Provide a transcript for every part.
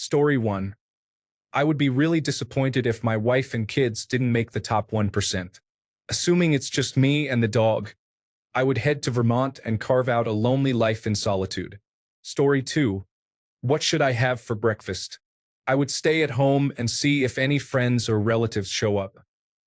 Story 1. I would be really disappointed if my wife and kids didn't make the top 1%. Assuming it's just me and the dog, I would head to Vermont and carve out a lonely life in solitude. Story 2. What should I have for breakfast? I would stay at home and see if any friends or relatives show up.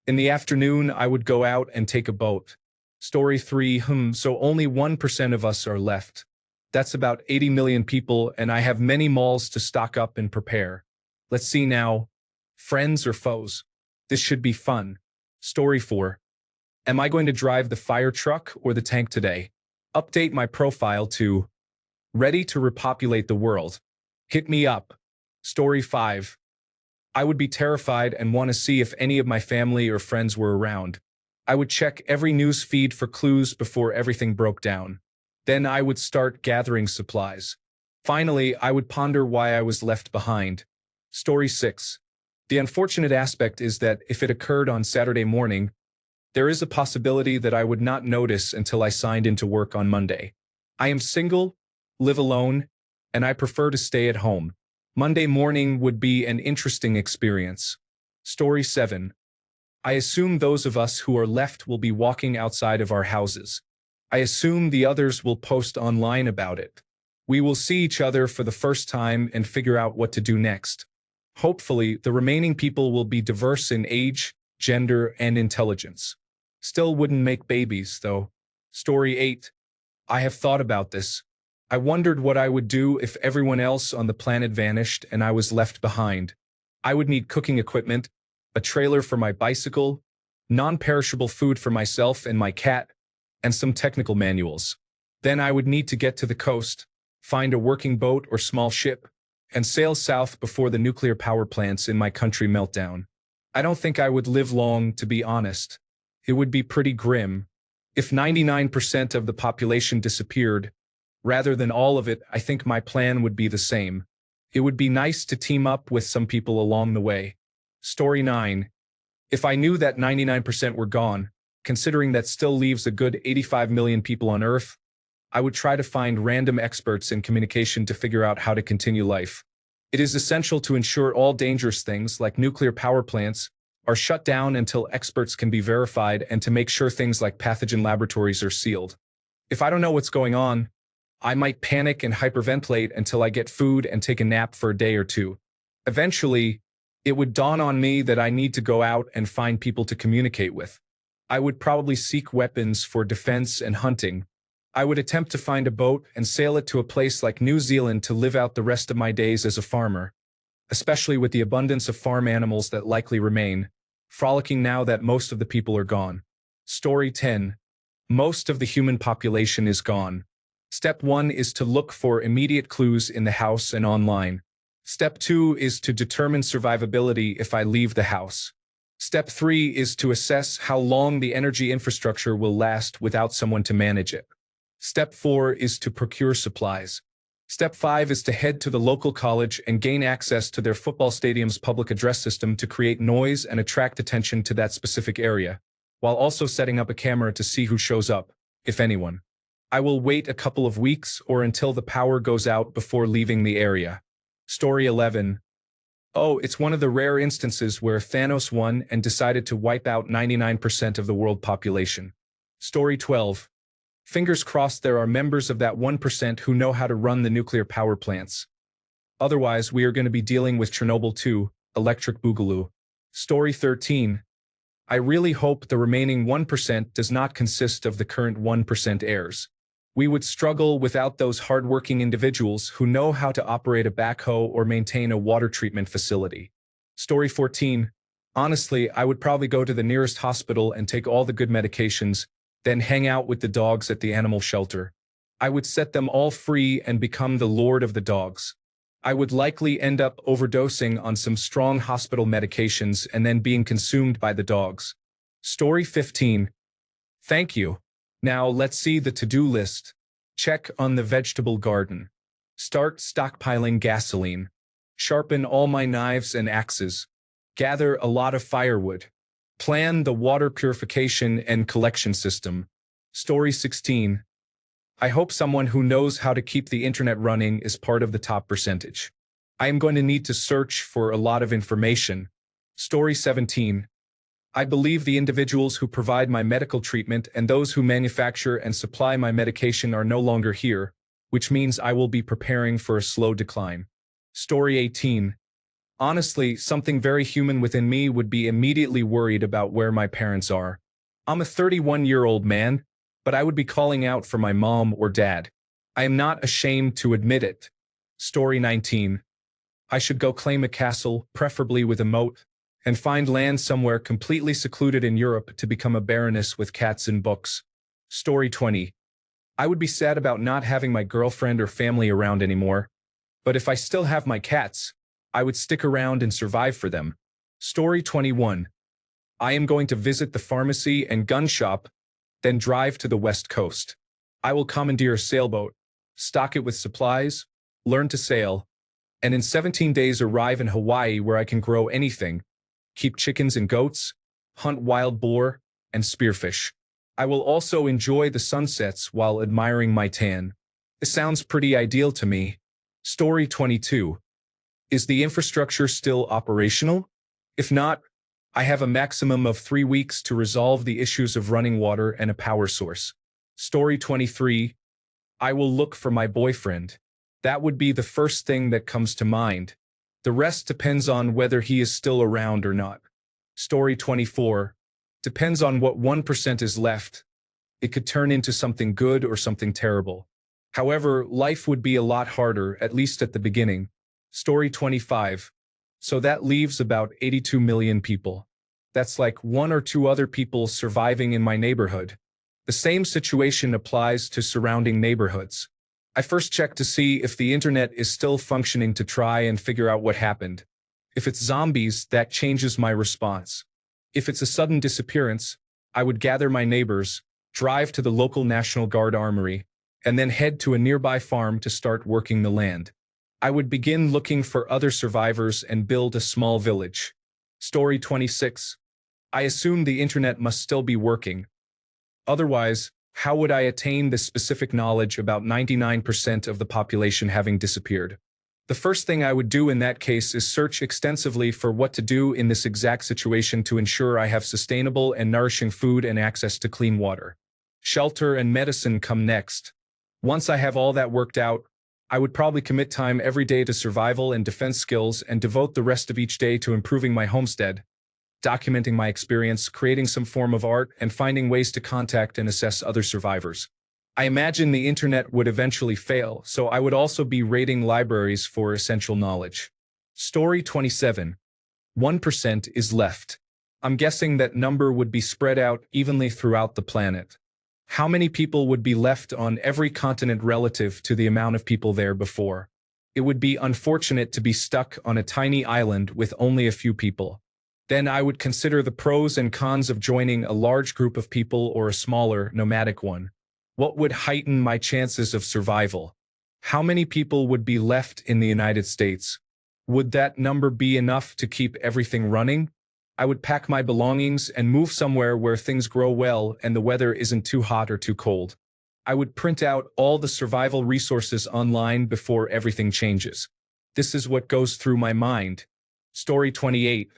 In the afternoon, I would go out and take a boat. Story 3. So only 1% of us are left. That's about 80 million people, and I have many malls to stock up and prepare. Let's see now. Friends or foes? This should be fun. Story 4. Am I going to drive the fire truck or the tank today? Update my profile to ready to repopulate the world. Hit me up. Story 5. I would be terrified and want to see if any of my family or friends were around. I would check every news feed for clues before everything broke down. Then I would start gathering supplies. Finally, I would ponder why I was left behind. Story 6. The unfortunate aspect is that if it occurred on Saturday morning, there is a possibility that I would not notice until I signed into work on Monday. I am single, live alone, and I prefer to stay at home. Monday morning would be an interesting experience. Story 7. I assume those of us who are left will be walking outside of our houses. I assume the others will post online about it. We will see each other for the first time and figure out what to do next. Hopefully, the remaining people will be diverse in age, gender, and intelligence. Still wouldn't make babies, though. Story 8. I have thought about this. I wondered what I would do if everyone else on the planet vanished and I was left behind. I would need cooking equipment, a trailer for my bicycle, non-perishable food for myself and my cat, and some technical manuals. Then I would need to get to the coast, find a working boat or small ship, and sail south before the nuclear power plants in my country melt down. I don't think I would live long, to be honest. It would be pretty grim. If 99% of the population disappeared, rather than all of it, I think my plan would be the same. It would be nice to team up with some people along the way. Story 9. If I knew that 99% were gone, considering that still leaves a good 85 million people on Earth, I would try to find random experts in communication to figure out how to continue life. It is essential to ensure all dangerous things, like nuclear power plants, are shut down until experts can be verified, and to make sure things like pathogen laboratories are sealed. If I don't know what's going on, I might panic and hyperventilate until I get food and take a nap for a day or two. Eventually, it would dawn on me that I need to go out and find people to communicate with. I would probably seek weapons for defense and hunting. I would attempt to find a boat and sail it to a place like New Zealand to live out the rest of my days as a farmer, especially with the abundance of farm animals that likely remain, frolicking now that most of the people are gone. Story 10. Most of the human population is gone. Step 1 is to look for immediate clues in the house and online. Step 2 is to determine survivability if I leave the house. Step 3 is to assess how long the energy infrastructure will last without someone to manage it. Step 4 is to procure supplies. Step 5 is to head to the local college and gain access to their football stadium's public address system to create noise and attract attention to that specific area, while also setting up a camera to see who shows up, if anyone. I will wait a couple of weeks or until the power goes out before leaving the area. Story 11. Oh, it's one of the rare instances where Thanos won and decided to wipe out 99% of the world population. Story 12. Fingers crossed there are members of that 1% who know how to run the nuclear power plants. Otherwise, we are going to be dealing with Chernobyl 2, Electric Boogaloo. Story 13. I really hope the remaining 1% does not consist of the current 1% heirs. We would struggle without those hardworking individuals who know how to operate a backhoe or maintain a water treatment facility. Story 14. Honestly, I would probably go to the nearest hospital and take all the good medications, then hang out with the dogs at the animal shelter. I would set them all free and become the lord of the dogs. I would likely end up overdosing on some strong hospital medications and then being consumed by the dogs. Story 15. Thank you. Now let's see the to-do list. Check on the vegetable garden. Start stockpiling gasoline. Sharpen all my knives and axes. Gather a lot of firewood. Plan the water purification and collection system. Story 16. I hope someone who knows how to keep the internet running is part of the top percentage. I am going to need to search for a lot of information. Story 17. I believe the individuals who provide my medical treatment and those who manufacture and supply my medication are no longer here, which means I will be preparing for a slow decline. Story 18. Honestly, something very human within me would be immediately worried about where my parents are. I'm a 31-year-old man, but I would be calling out for my mom or dad. I am not ashamed to admit it. Story 19. I should go claim a castle, preferably with a moat, and find land somewhere completely secluded in Europe to become a baroness with cats and books. Story 20. I would be sad about not having my girlfriend or family around anymore, but if I still have my cats, I would stick around and survive for them. Story 21. I am going to visit the pharmacy and gun shop, then drive to the West Coast. I will commandeer a sailboat, stock it with supplies, learn to sail, and in 17 days arrive in Hawaii where I can grow anything, keep chickens and goats, hunt wild boar, and spearfish. I will also enjoy the sunsets while admiring my tan. This sounds pretty ideal to me. Story 22. Is the infrastructure still operational? If not, I have a maximum of 3 weeks to resolve the issues of running water and a power source. Story 23. I will look for my boyfriend. That would be the first thing that comes to mind. The rest depends on whether he is still around or not. Story 24. Depends on what 1% is left. It could turn into something good or something terrible. However, life would be a lot harder, at least at the beginning. Story 25. So that leaves about 82 million people. That's like 1 or 2 other people surviving in my neighborhood. The same situation applies to surrounding neighborhoods. I first check to see if the internet is still functioning to try and figure out what happened. If it's zombies, that changes my response. If it's a sudden disappearance, I would gather my neighbors, drive to the local National Guard armory, and then head to a nearby farm to start working the land. I would begin looking for other survivors and build a small village. Story 26. I assume the internet must still be working. Otherwise, how would I attain this specific knowledge about 99% of the population having disappeared? The first thing I would do in that case is search extensively for what to do in this exact situation to ensure I have sustainable and nourishing food and access to clean water. Shelter and medicine come next. Once I have all that worked out, I would probably commit time every day to survival and defense skills and devote the rest of each day to improving my homestead, documenting my experience, creating some form of art, and finding ways to contact and assess other survivors. I imagine the internet would eventually fail, so I would also be raiding libraries for essential knowledge. Story 27. 1% is left. I'm guessing that number would be spread out evenly throughout the planet. How many people would be left on every continent relative to the amount of people there before? It would be unfortunate to be stuck on a tiny island with only a few people. Then I would consider the pros and cons of joining a large group of people or a smaller, nomadic one. What would heighten my chances of survival? How many people would be left in the United States? Would that number be enough to keep everything running? I would pack my belongings and move somewhere where things grow well and the weather isn't too hot or too cold. I would print out all the survival resources online before everything changes. This is what goes through my mind. Story 28.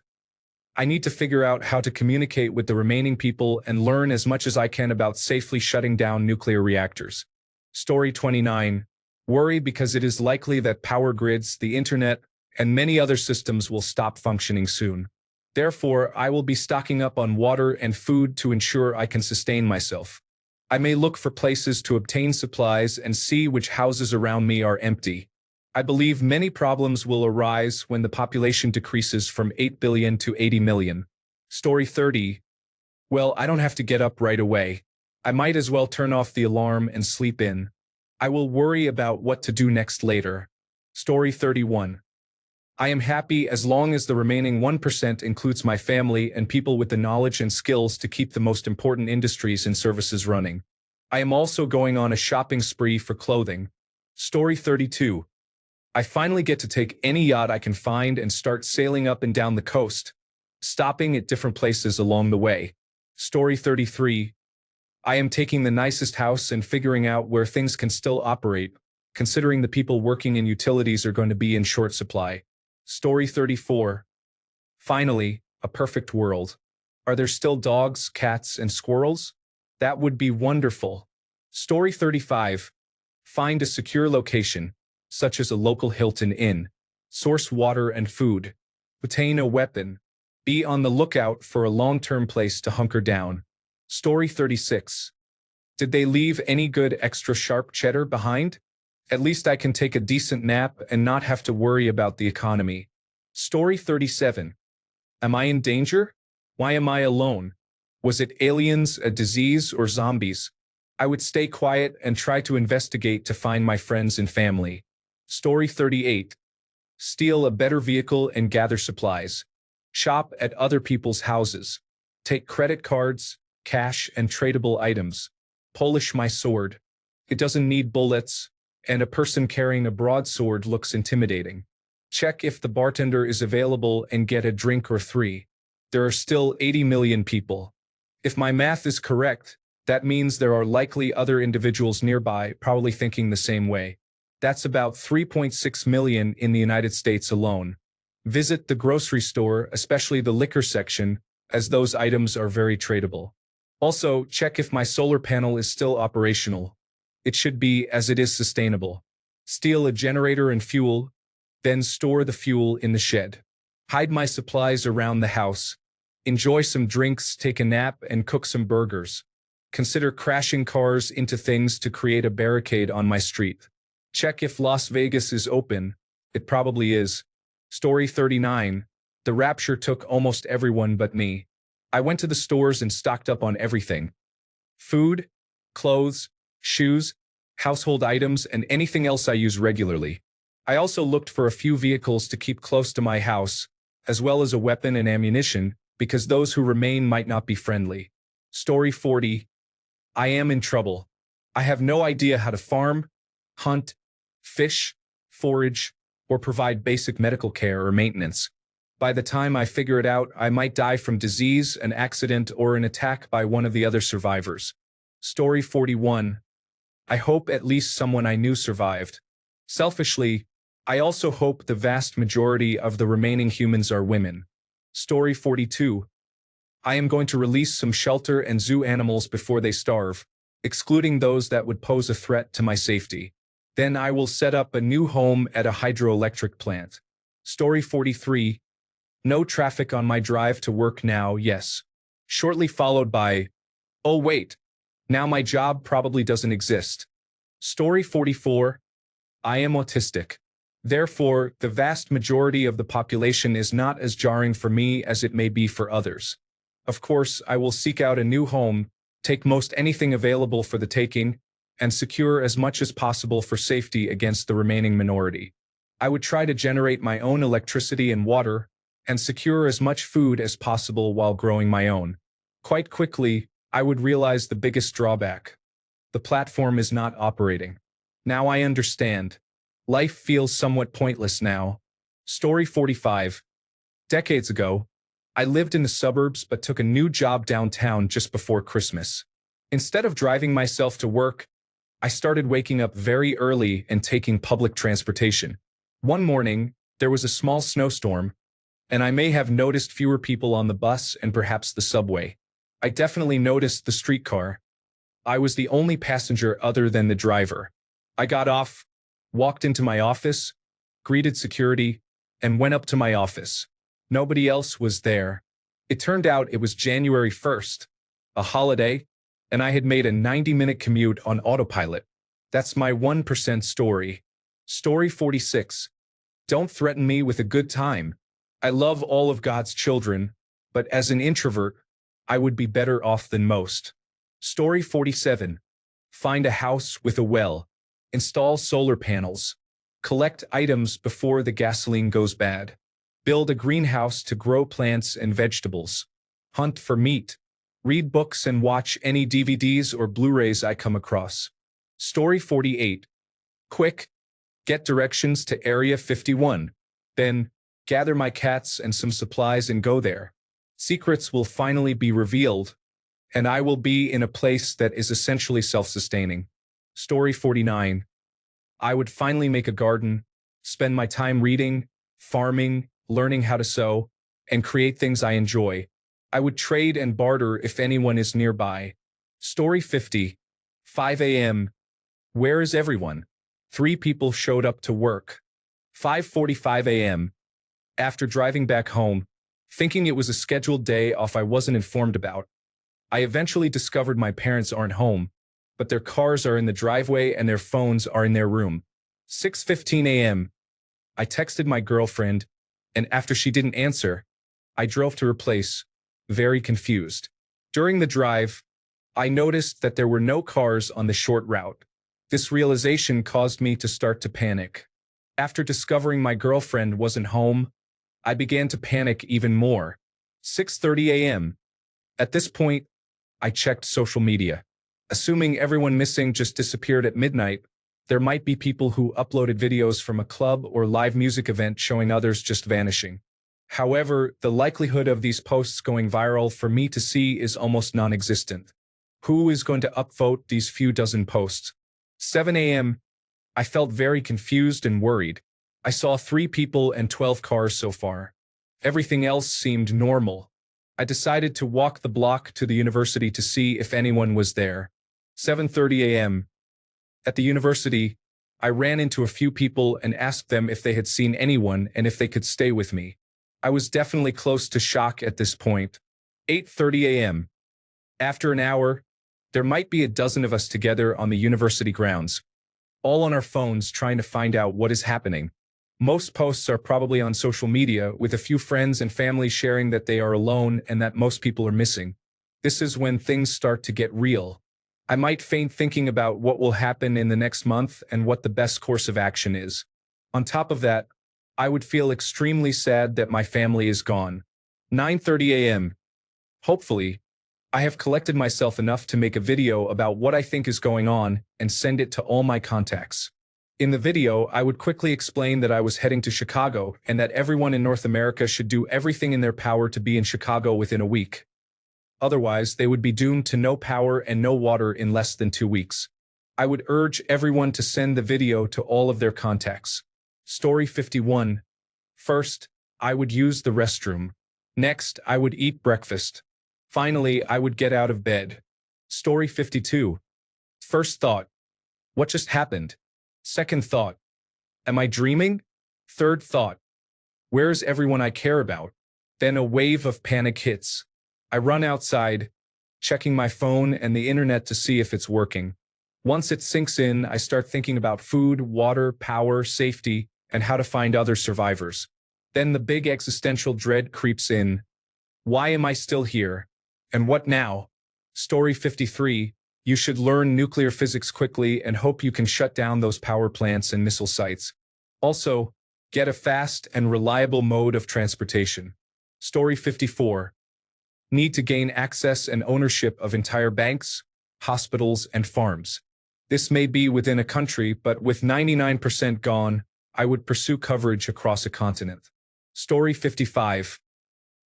I need to figure out how to communicate with the remaining people and learn as much as I can about safely shutting down nuclear reactors. Story 29. Worry because it is likely that power grids, the internet, and many other systems will stop functioning soon. Therefore, I will be stocking up on water and food to ensure I can sustain myself. I may look for places to obtain supplies and see which houses around me are empty. I believe many problems will arise when the population decreases from 8 billion to 80 million. Story 30. Well, I don't have to get up right away. I might as well turn off the alarm and sleep in. I will worry about what to do next later. Story 31. I am happy as long as the remaining 1% includes my family and people with the knowledge and skills to keep the most important industries and services running. I am also going on a shopping spree for clothing. Story 32. I finally get to take any yacht I can find and start sailing up and down the coast, stopping at different places along the way. Story 33. I am taking the nicest house and figuring out where things can still operate, considering the people working in utilities are going to be in short supply. Story 34. Finally, a perfect world. Are there still dogs, cats, and squirrels? That would be wonderful. Story 35. Find a secure location, such as a local Hilton Inn. Source water and food. Obtain a weapon. Be on the lookout for a long-term place to hunker down. Story 36. Did they leave any good extra sharp cheddar behind? At least I can take a decent nap and not have to worry about the economy. Story 37. Am I in danger? Why am I alone? Was it aliens, a disease, or zombies? I would stay quiet and try to investigate to find my friends and family. Story 38. Steal a better vehicle and gather supplies. Shop at other people's houses. Take credit cards, cash, and tradable items. Polish my sword. It doesn't need bullets, and a person carrying a broadsword looks intimidating. Check if the bartender is available and get a drink or three. There are still 80 million people. If my math is correct, that means there are likely other individuals nearby probably thinking the same way. That's about 3.6 million in the United States alone. Visit the grocery store, especially the liquor section, as those items are very tradable. Also, check if my solar panel is still operational. It should be, as it is sustainable. Steal a generator and fuel, then store the fuel in the shed. Hide my supplies around the house. Enjoy some drinks, take a nap, and cook some burgers. Consider crashing cars into things to create a barricade on my street. Check if Las Vegas is open. It probably is. Story 39. The rapture took almost everyone but me. I went to the stores and stocked up on everything. Food, clothes, shoes, household items, and anything else I use regularly. I also looked for a few vehicles to keep close to my house, as well as a weapon and ammunition, because those who remain might not be friendly. Story 40. I am in trouble. I have no idea how to farm, hunt, fish, forage, or provide basic medical care or maintenance. By the time I figure it out, I might die from disease, an accident, or an attack by one of the other survivors. Story 41. I hope at least someone I knew survived. Selfishly, I also hope the vast majority of the remaining humans are women. Story 42. I am going to release some shelter and zoo animals before they starve, excluding those that would pose a threat to my safety. Then I will set up a new home at a hydroelectric plant. Story 43. No traffic on my drive to work now, yes. Shortly followed by, oh wait, now my job probably doesn't exist. Story 44. I am autistic. Therefore, the vast majority of the population is not as jarring for me as it may be for others. Of course, I will seek out a new home, take most anything available for the taking, and secure as much as possible for safety against the remaining minority. I would try to generate my own electricity and water, and secure as much food as possible while growing my own. Quite quickly, I would realize the biggest drawback. The platform is not operating. Now I understand. Life feels somewhat pointless now. Story 45. Decades ago, I lived in the suburbs but took a new job downtown just before Christmas. Instead of driving myself to work, I started waking up very early and taking public transportation. One morning, there was a small snowstorm, and I may have noticed fewer people on the bus and perhaps the subway. I definitely noticed the streetcar. I was the only passenger other than the driver. I got off, walked into my office, greeted security, and went up to my office. Nobody else was there. It turned out it was January 1st, a holiday, and I had made a 90-minute commute on autopilot. That's my 1% story. Story 46. Don't threaten me with a good time. I love all of God's children, but as an introvert, I would be better off than most. Story 47. Find a house with a well. Install solar panels. Collect items before the gasoline goes bad. Build a greenhouse to grow plants and vegetables. Hunt for meat. Read books and watch any DVDs or Blu-rays I come across. Story 48. Quick, get directions to Area 51. Then, gather my cats and some supplies and go there. Secrets will finally be revealed, and I will be in a place that is essentially self-sustaining. Story 49. I would finally make a garden, spend my time reading, farming, learning how to sew, and create things I enjoy. I would trade and barter if anyone is nearby. Story 50. 5 a.m. Where is everyone? 3 people showed up to work. 5:45 a.m. After driving back home, thinking it was a scheduled day off I wasn't informed about, I eventually discovered my parents aren't home, but their cars are in the driveway and their phones are in their room. 6:15 a.m. I texted my girlfriend, and after she didn't answer, I drove to her place, very confused. During the drive, I noticed that there were no cars on the short route. This realization caused me to start to panic. After discovering my girlfriend wasn't home, I began to panic even more. 6:30 a.m. At this point, I checked social media. Assuming everyone missing just disappeared at midnight, there might be people who uploaded videos from a club or live music event showing others just vanishing. However, the likelihood of these posts going viral for me to see is almost non-existent. Who is going to upvote these few dozen posts? 7 a.m. I felt very confused and worried. I saw 3 people and 12 cars so far. Everything else seemed normal. I decided to walk the block to the university to see if anyone was there. 7:30 a.m. At the university, I ran into a few people and asked them if they had seen anyone and if they could stay with me. I was definitely close to shock at this point. 8:30 a.m. After an hour, there might be a dozen of us together on the university grounds, all on our phones trying to find out what is happening. Most posts are probably on social media, with a few friends and family sharing that they are alone and that most people are missing. This is when things start to get real. I might faint thinking about what will happen in the next month and what the best course of action is. On top of that, I would feel extremely sad that my family is gone. 9:30 a.m. Hopefully, I have collected myself enough to make a video about what I think is going on and send it to all my contacts. In the video, I would quickly explain that I was heading to Chicago and that everyone in North America should do everything in their power to be in Chicago within a week. Otherwise, they would be doomed to no power and no water in less than 2 weeks. I would urge everyone to send the video to all of their contacts. Story 51. First, I would use the restroom. Next, I would eat breakfast. Finally, I would get out of bed. Story 52. First thought. What just happened? Second thought. Am I dreaming? Third thought. Where is everyone I care about? Then a wave of panic hits. I run outside, checking my phone and the internet to see if it's working. Once it sinks in, I start thinking about food, water, power, safety, and how to find other survivors. Then the big existential dread creeps in. Why am I still here? And what now? Story 53. You should learn nuclear physics quickly and hope you can shut down those power plants and missile sites. Also, get a fast and reliable mode of transportation. Story 54. Need to gain access and ownership of entire banks, hospitals, and farms. This may be within a country, but with 99% gone, I would pursue coverage across a continent. Story 55.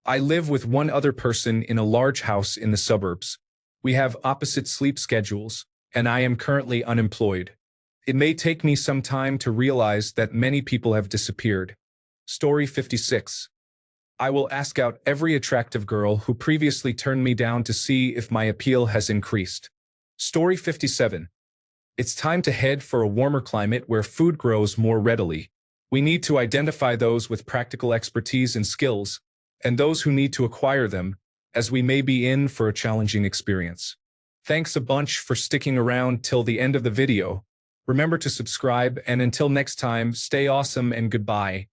I live with one other person in a large house in the suburbs. We have opposite sleep schedules, and I am currently unemployed. It may take me some time to realize that many people have disappeared. Story 56. I will ask out every attractive girl who previously turned me down to see if my appeal has increased. Story 57. It's time to head for a warmer climate where food grows more readily. We need to identify those with practical expertise and skills, and those who need to acquire them, as we may be in for a challenging experience. Thanks a bunch for sticking around till the end of the video. Remember to subscribe, and until next time, stay awesome and goodbye.